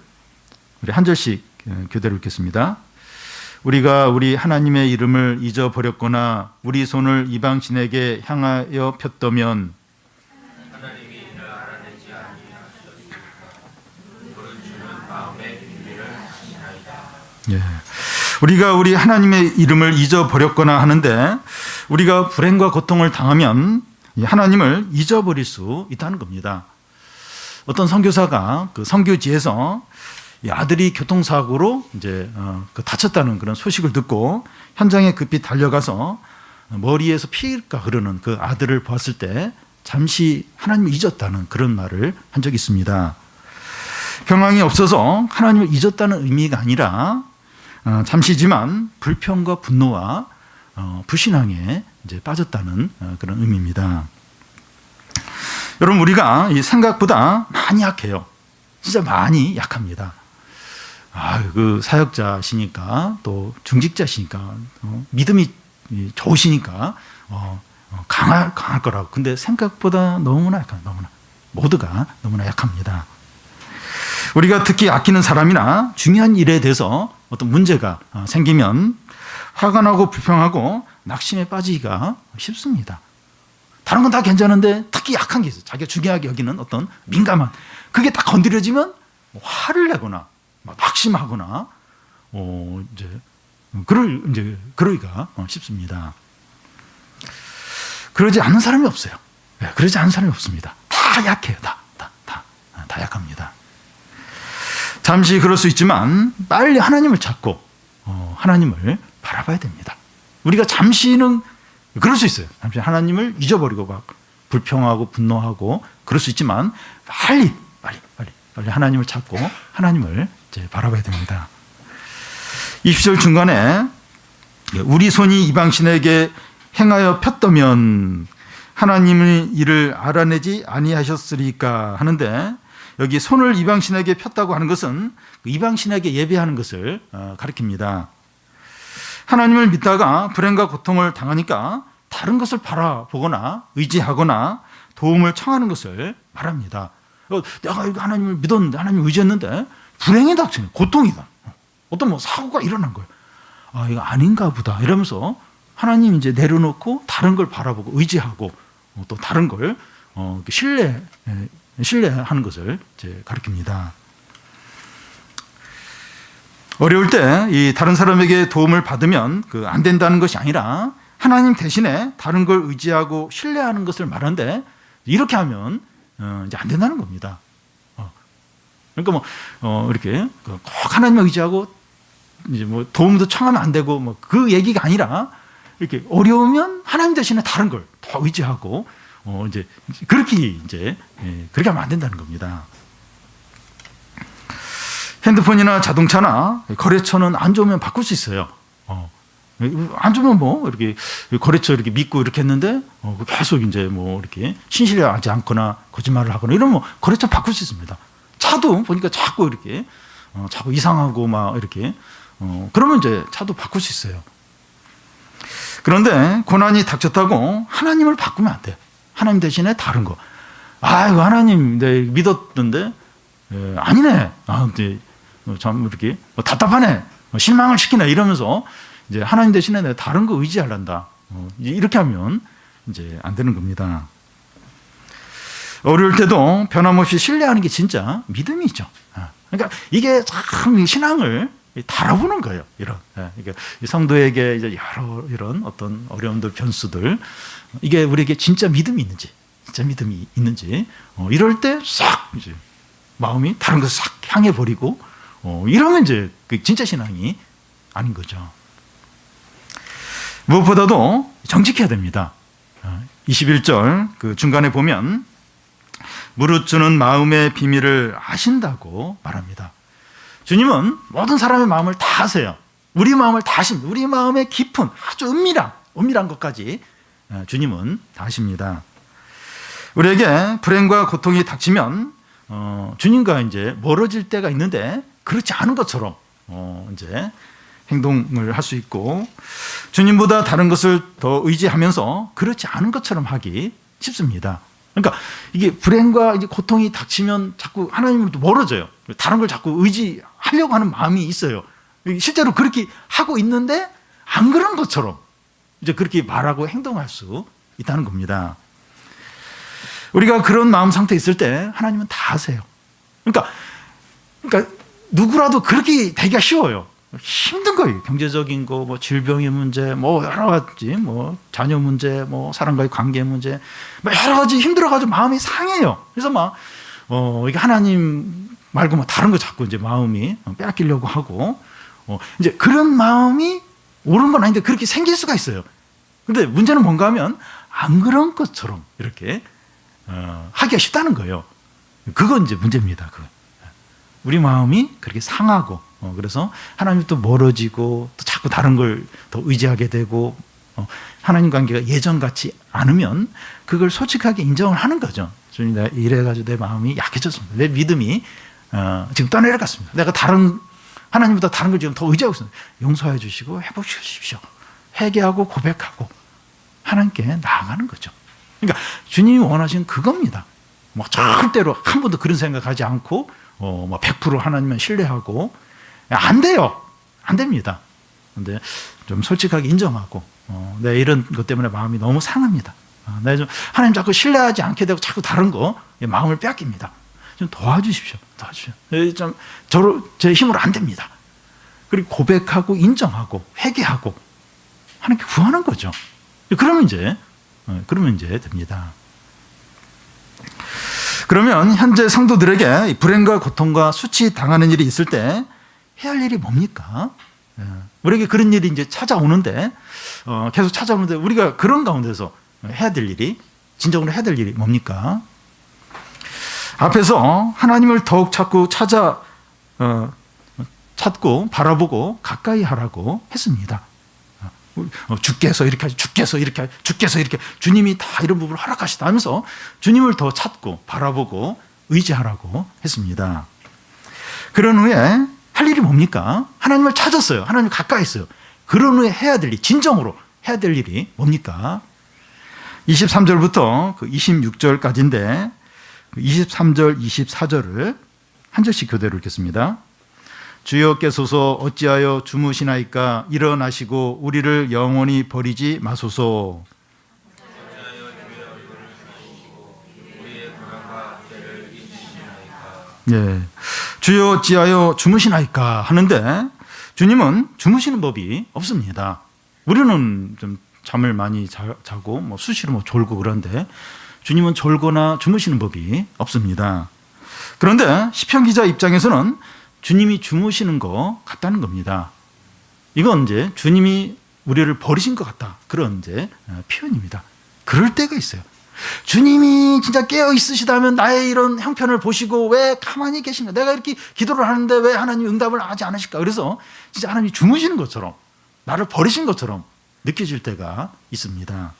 우리 한 절씩 교대로 읽겠습니다. 우리가 우리 하나님의 이름을 잊어버렸거나 우리 손을 이방신에게 향하여 폈다면 하나님이 이를 알아내지 아니하셨으리까 그를 주는 마음의 비밀을 하시나이다. 예. 우리가 우리 하나님의 이름을 잊어버렸거나 하는데 우리가 불행과 고통을 당하면 하나님을 잊어버릴 수 있다는 겁니다. 어떤 선교사가 그 선교지에서 이 아들이 교통사고로 이제 다쳤다는 그런 소식을 듣고 현장에 급히 달려가서 머리에서 피가 흐르는 그 아들을 보았을 때 잠시 하나님을 잊었다는 그런 말을 한 적이 있습니다. 평강이 없어서 하나님을 잊었다는 의미가 아니라 잠시지만 불평과 분노와 불신앙에 이제 빠졌다는 그런 의미입니다. 여러분, 우리가 이 생각보다 많이 약해요. 진짜 많이 약합니다. 그 사역자시니까 또 중직자시니까 믿음이 좋으시니까 강할 거라고. 근데 생각보다 너무나 약합니다. 너무나 모두가 너무나 약합니다. 우리가 특히 아끼는 사람이나 중요한 일에 대해서 어떤 문제가 생기면 화가 나고 불평하고 낙심에 빠지기가 쉽습니다. 다른 건 다 괜찮은데 특히 약한 게 있어요. 자기가 중요하게 여기는 어떤 민감한, 그게 딱 건드려지면 화를 내거나 낙심하거나 그러기가 쉽습니다. 그러지 않는 사람이 없어요. 그러지 않는 사람이 없습니다. 다 약해요. 다 약합니다. 잠시 그럴 수 있지만 빨리 하나님을 찾고 하나님을 바라봐야 됩니다. 우리가 잠시는 그럴 수 있어요. 잠시 하나님을 잊어버리고 막 불평하고 분노하고 그럴 수 있지만 빨리 하나님을 찾고 하나님을 이제 바라봐야 됩니다. 20절 중간에 우리 손이 이방신에게 행하여 폈다면 하나님의 일을 알아내지 아니하셨으리까 하는데, 여기 손을 이방신에게 폈다고 하는 것은 이방신에게 예배하는 것을 가리킵니다. 하나님을 믿다가 불행과 고통을 당하니까 다른 것을 바라보거나 의지하거나 도움을 청하는 것을 말합니다. 내가 하나님을 믿었는데, 하나님을 의지했는데 불행이 닥치는, 고통이다, 어떤 사고가 일어난 거예요. 이거 아닌가 보다 이러면서 하나님 이제 내려놓고 다른 걸 바라보고 의지하고 또 다른 걸 신뢰하는 것을 이제 가리킵니다. 어려울 때 이 다른 사람에게 도움을 받으면 안 된다는 것이 아니라 하나님 대신에 다른 걸 의지하고 신뢰하는 것을 말하는데, 이렇게 하면 이제 안 된다는 겁니다. 그러니까 이렇게 꼭 하나님을 의지하고 이제 도움도 청하면 안 되고 그 얘기가 아니라, 이렇게 어려우면 하나님 대신에 다른 걸 더 의지하고 이제 그렇게 하면 안 된다는 겁니다. 핸드폰이나 자동차나 거래처는 안 좋으면 바꿀 수 있어요. 안 좋으면 이렇게 거래처 이렇게 믿고 이렇게 했는데 계속 이제 이렇게 신실하지 않거나 거짓말을 하거나 이러면 거래처 바꿀 수 있습니다. 차도 보니까 자꾸 이렇게 자꾸 이상하고 막 이렇게 그러면 이제 차도 바꿀 수 있어요. 그런데 고난이 닥쳤다고 하나님을 바꾸면 안 돼요. 하나님 대신에 다른 거. 하나님 믿었던데 아니네. 이제 참 이렇게 답답하네. 실망을 시키네 이러면서 이제 하나님 대신에 내가 다른 거 의지하란다. 이렇게 하면 이제 안 되는 겁니다. 어려울 때도 변함없이 신뢰하는 게 진짜 믿음이죠. 그러니까 이게 참 신앙을 달아보는 거예요. 그러니까 성도에게 이제 여러 이런 어떤 어려움들, 변수들, 이게 우리에게 진짜 믿음이 있는지, 이럴 때 싹 이제 마음이 다른 것을 싹 향해 버리고, 이러면 이제 진짜 신앙이 아닌 거죠. 무엇보다도 정직해야 됩니다. 21절 그 중간에 보면 무릇 주는 마음의 비밀을 아신다고 말합니다. 주님은 모든 사람의 마음을 다 아세요. 우리 마음을 다 아십니다. 우리 마음의 깊은 아주 은밀한 것까지 주님은 다 아십니다. 우리에게 불행과 고통이 닥치면 주님과 이제 멀어질 때가 있는데, 그렇지 않은 것처럼 이제 행동을 할 수 있고, 주님보다 다른 것을 더 의지하면서 그렇지 않은 것처럼 하기 쉽습니다. 그러니까 이게 불행과 이제 고통이 닥치면 자꾸 하나님으로부터 멀어져요. 다른 걸 자꾸 의지하려고 하는 마음이 있어요. 실제로 그렇게 하고 있는데 안 그런 것처럼 이제 그렇게 말하고 행동할 수 있다는 겁니다. 우리가 그런 마음 상태에 있을 때 하나님은 다 아세요. 그러니까 누구라도 그렇게 되기가 쉬워요. 힘든 거예요. 경제적인 거, 질병의 문제, 여러 가지, 자녀 문제, 사람과의 관계 문제, 여러 가지 힘들어가지고 마음이 상해요. 그래서 이게 하나님 말고 뭐 다른 거 자꾸 이제 마음이 빼앗기려고 하고, 이제 그런 마음이 옳은 건 아닌데 그렇게 생길 수가 있어요. 근데 문제는 뭔가 하면 안 그런 것처럼 이렇게 하기가 쉽다는 거예요. 그건 이제 문제입니다. 그건. 우리 마음이 그렇게 상하고, 그래서 하나님 또 멀어지고 또 자꾸 다른 걸 더 의지하게 되고, 하나님 관계가 예전 같지 않으면 그걸 솔직하게 인정을 하는 거죠. 주님, 내가 이래가지고 내 마음이 약해졌습니다. 내 믿음이 지금 떠내려갔습니다. 내가 하나님보다 다른 걸 지금 더 의지하고 있습니다. 용서해 주시고 회복시키십시오. 회개하고 고백하고 하나님께 나아가는 거죠. 그러니까 주님이 원하시는 그겁니다. 뭐 절대로 한 번도 그런 생각하지 않고 뭐 100% 하나님만 신뢰하고 안 돼요. 안 됩니다. 근데 좀 솔직하게 인정하고 내 이런 것 때문에 마음이 너무 상합니다. 내가 좀 하나님 자꾸 신뢰하지 않게 되고 자꾸 다른 거 마음을 빼앗깁니다. 좀 도와주십시오. 좀 제 힘으로 안 됩니다. 그리고 고백하고 인정하고 회개하고 하나님께 구하는 거죠. 그러면 이제 됩니다. 그러면 현재 성도들에게 불행과 고통과 수치 당하는 일이 있을 때 해야 할 일이 뭡니까? 우리에게 그런 일이 이제 찾아오는데 계속 찾아오는데 우리가 그런 가운데서 해야 될 일이 진정으로 해야 될 일이 뭡니까? 앞에서 하나님을 더욱 찾고 찾고 바라보고 가까이 하라고 했습니다. 주께서 이렇게 하시, 주께서 이렇게 주님이 다 이런 부분을 허락하시다 하면서 주님을 더 찾고 바라보고 의지하라고 했습니다. 그런 후에 할 일이 뭡니까? 하나님을 찾았어요. 하나님 가까이 있어요. 그런 후에 해야 될 일, 진정으로 해야 될 일이 뭡니까? 23절부터 26절까지인데 23절, 24절을 한 절씩 교대로 읽겠습니다. 주여 깨소서 어찌하여 주무시나이까 일어나시고 우리를 영원히 버리지 마소서. 예, 주여 어찌하여 주무시나이까 하는데 주님은 주무시는 법이 없습니다. 우리는 좀 잠을 많이 자고 뭐 수시로 뭐 졸고 그런데 주님은 졸거나 주무시는 법이 없습니다. 그런데 시편 기자 입장에서는 주님이 주무시는 것 같다는 겁니다. 이건 이제 주님이 우리를 버리신 것 같다. 그런 이제 표현입니다. 그럴 때가 있어요. 주님이 진짜 깨어 있으시다면 나의 이런 형편을 보시고 왜 가만히 계신가? 내가 이렇게 기도를 하는데 왜 하나님이 응답을 하지 않으실까? 그래서 진짜 하나님이 주무시는 것처럼 나를 버리신 것처럼 느껴질 때가 있습니다.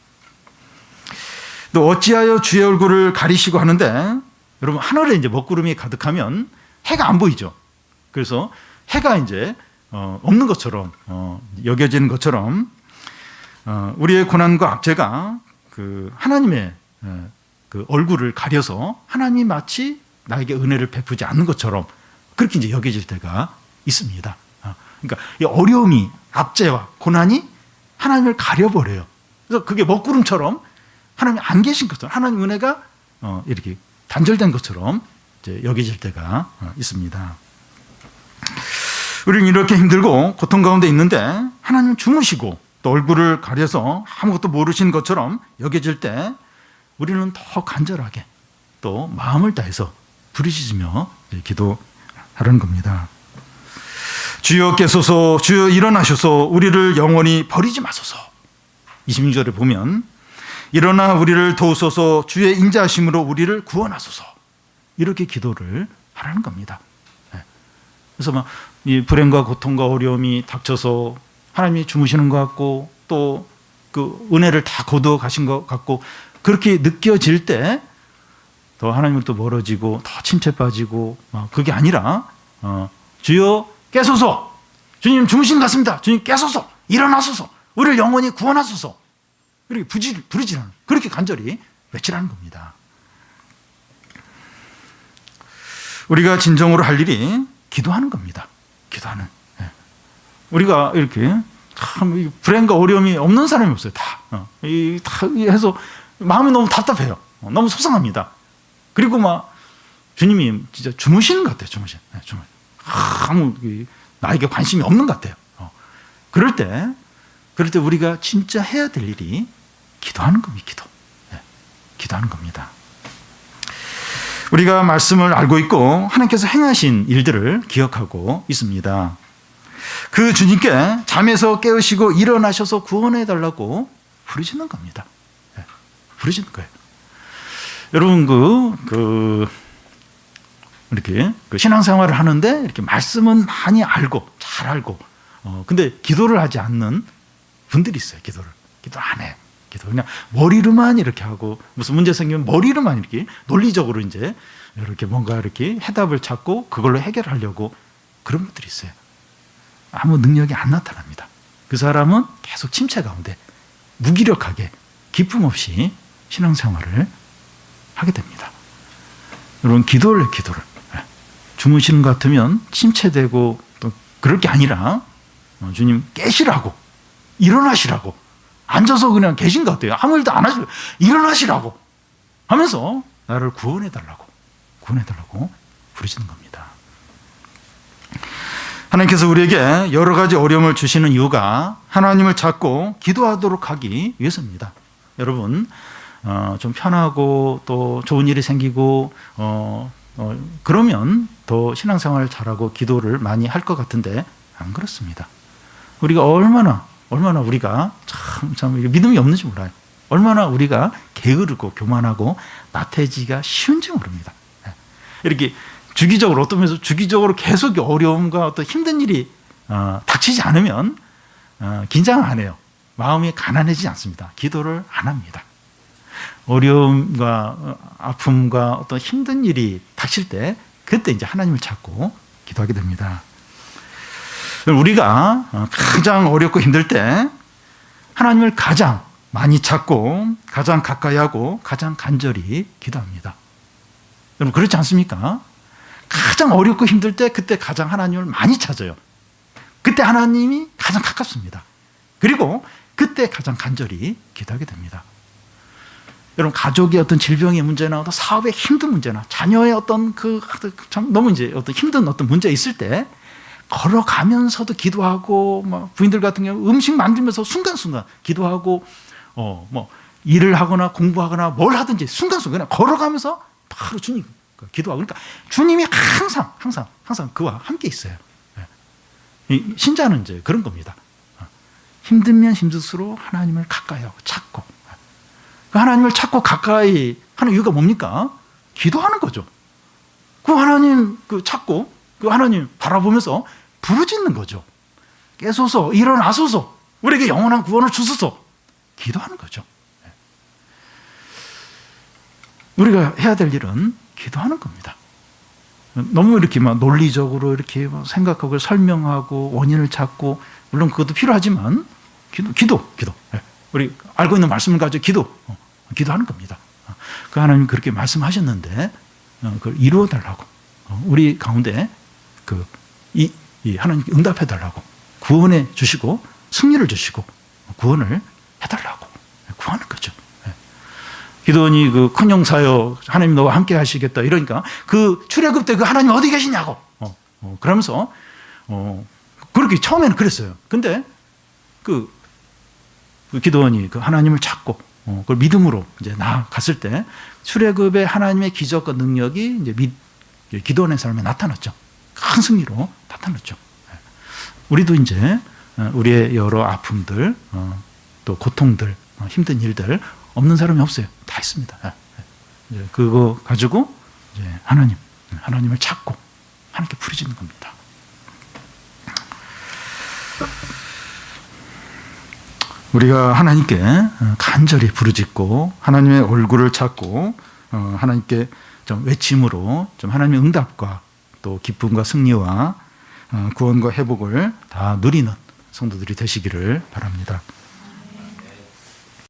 또 어찌하여 주의 얼굴을 가리시고 하는데 여러분 하늘에 이제 먹구름이 가득하면 해가 안 보이죠. 그래서 해가 이제 없는 것처럼 여겨지는 것처럼 우리의 고난과 악재가 그 하나님의 그 얼굴을 가려서 하나님이 마치 나에게 은혜를 베푸지 않는 것처럼 그렇게 이제 여겨질 때가 있습니다. 그러니까 이 어려움이 악재와 고난이 하나님을 가려버려요. 그래서 그게 먹구름처럼 하나님이 안 계신 것처럼 하나님 은혜가 이렇게 단절된 것처럼 이제 여겨질 때가 있습니다. 우리는 이렇게 힘들고 고통 가운데 있는데 하나님은 주무시고 또 얼굴을 가려서 아무것도 모르신 것처럼 여겨질 때 우리는 더 간절하게 또 마음을 다해서 부르짖으며 기도하는 겁니다. 주여 깨소서, 주여 일어나셔서 우리를 영원히 버리지 마소서. 26절에 보면 일어나 우리를 도우소서, 주의 인자하심으로 우리를 구원하소서. 이렇게 기도를 하라는 겁니다. 그래서 막 이 불행과 고통과 어려움이 닥쳐서 하나님이 주무시는 것 같고 또 그 은혜를 다 거두어 가신 것 같고 그렇게 느껴질 때 더 하나님을 또 멀어지고 더 침체 빠지고 그게 아니라 주여 깨소서, 주님 주무신 것 같습니다. 주님 깨소서, 일어나소서, 우리를 영원히 구원하소서. 그렇게 부르짖는 그렇게 간절히 외치라는 겁니다. 우리가 진정으로 할 일이 기도하는 겁니다. 기도하는. 우리가 이렇게 참 불행과 어려움이 없는 사람이 없어요. 다 해서 마음이 너무 답답해요. 너무 속상합니다. 그리고 막 주님이 진짜 주무시는 것 같아요. 주무시. 아무 나에게 관심이 없는 것 같아요. 그럴 때 우리가 진짜 해야 될 일이 기도하는 겁니다. 기도하는 겁니다. 우리가 말씀을 알고 있고 하나님께서 행하신 일들을 기억하고 있습니다. 그 주님께 잠에서 깨우시고 일어나셔서 구원해 달라고 부르짖는 겁니다. 부르짖는 거예요. 여러분 이렇게 신앙생활을 하는데 이렇게 말씀은 많이 알고 잘 알고 근데 기도를 하지 않는 분들이 있어요. 기도 안 해요. 기도 그냥 머리로만 이렇게 하고 무슨 문제 생기면 머리로만 이렇게 논리적으로 이제 이렇게 뭔가 이렇게 해답을 찾고 그걸로 해결하려고 그런 분들이 있어요. 아무 능력이 안 나타납니다. 그 사람은 계속 침체 가운데 무기력하게 기쁨 없이 신앙생활을 하게 됩니다. 여러분 기도를 주무시는 것 같으면 침체되고 또 그럴 게 아니라 주님 깨시라고 일어나시라고 앉아서 그냥 계신 것 같아요. 아무 일도 안 하시고 일어나시라고 하면서 나를 구원해달라고 부르시는 겁니다. 하나님께서 우리에게 여러 가지 어려움을 주시는 이유가 하나님을 찾고 기도하도록 하기 위해서입니다. 여러분 좀 편하고 또 좋은 일이 생기고 그러면 더 신앙생활을 잘하고 기도를 많이 할 것 같은데 안 그렇습니다. 우리가 얼마나 우리가 참 믿음이 없는지 몰라요. 얼마나 우리가 게으르고 교만하고 나태해지기가 쉬운지 모릅니다. 이렇게 주기적으로 어떤 면에서 주기적으로 계속 어려움과 어떤 힘든 일이 닥치지 않으면 긴장을 안 해요. 마음이 가난해지지 않습니다. 기도를 안 합니다. 어려움과 아픔과 어떤 힘든 일이 닥칠 때 그때 이제 하나님을 찾고 기도하게 됩니다. 우리가 가장 어렵고 힘들 때 하나님을 가장 많이 찾고 가장 가까이 하고 가장 간절히 기도합니다. 여러분 그렇지 않습니까? 가장 어렵고 힘들 때 그때 가장 하나님을 많이 찾아요. 그때 하나님이 가장 가깝습니다. 그리고 그때 가장 간절히 기도하게 됩니다. 여러분 가족의 어떤 질병의 문제나 어떤 사업의 힘든 문제나 자녀의 어떤 참 너무 이제 어떤 힘든 어떤 문제 있을 때 걸어가면서도 기도하고 부인들 같은 경우 음식 만들면서 순간순간 기도하고 일을 하거나 공부하거나 뭘 하든지 순간순간 그냥 걸어가면서 바로 주님 기도하고 그러니까 주님이 항상 그와 함께 있어요. 신자는 이제 그런 겁니다. 힘들면 힘들수록 하나님을 가까이 하고 찾고 하나님을 찾고 가까이 하는 이유가 뭡니까? 기도하는 거죠. 그 하나님 찾고 그 하나님 바라보면서 부르짖는 거죠. 깨소서 일어나소서 우리에게 영원한 구원을 주소서 기도하는 거죠. 우리가 해야 될 일은 기도하는 겁니다. 너무 이렇게 논리적으로 이렇게 생각하고 설명하고 원인을 찾고 물론 그것도 필요하지만 기도. 우리 알고 있는 말씀을 가지고 기도하는 겁니다. 그 하나님 그렇게 말씀하셨는데 그걸 이루어 달라고 우리 가운데 이 하나님 응답해 달라고 구원해 주시고 승리를 주시고 구원을 해달라고 구하는 거죠. 기도원이 큰 용사여 하나님 너와 함께 하시겠다 이러니까 그 출애굽 때 그 하나님 어디 계시냐고 그러면서 그렇게 처음에는 그랬어요. 근데 그 기도원이 그 하나님을 찾고 그걸 믿음으로 이제 나아갔을 때 출애굽의 하나님의 기적과 능력이 이제 기도원의 삶에 나타났죠. 큰 승리로 나타났죠. 우리도 이제 우리의 여러 아픔들 또 고통들 힘든 일들 없는 사람이 없어요. 다 있습니다. 그거 가지고 이제 하나님을 찾고 하나님께 부르짖는 겁니다. 우리가 하나님께 간절히 부르짖고 하나님의 얼굴을 찾고 하나님께 좀 외침으로 좀 하나님의 응답과 또 기쁨과 승리와 구원과 회복을 다 누리는 성도들이 되시기를 바랍니다.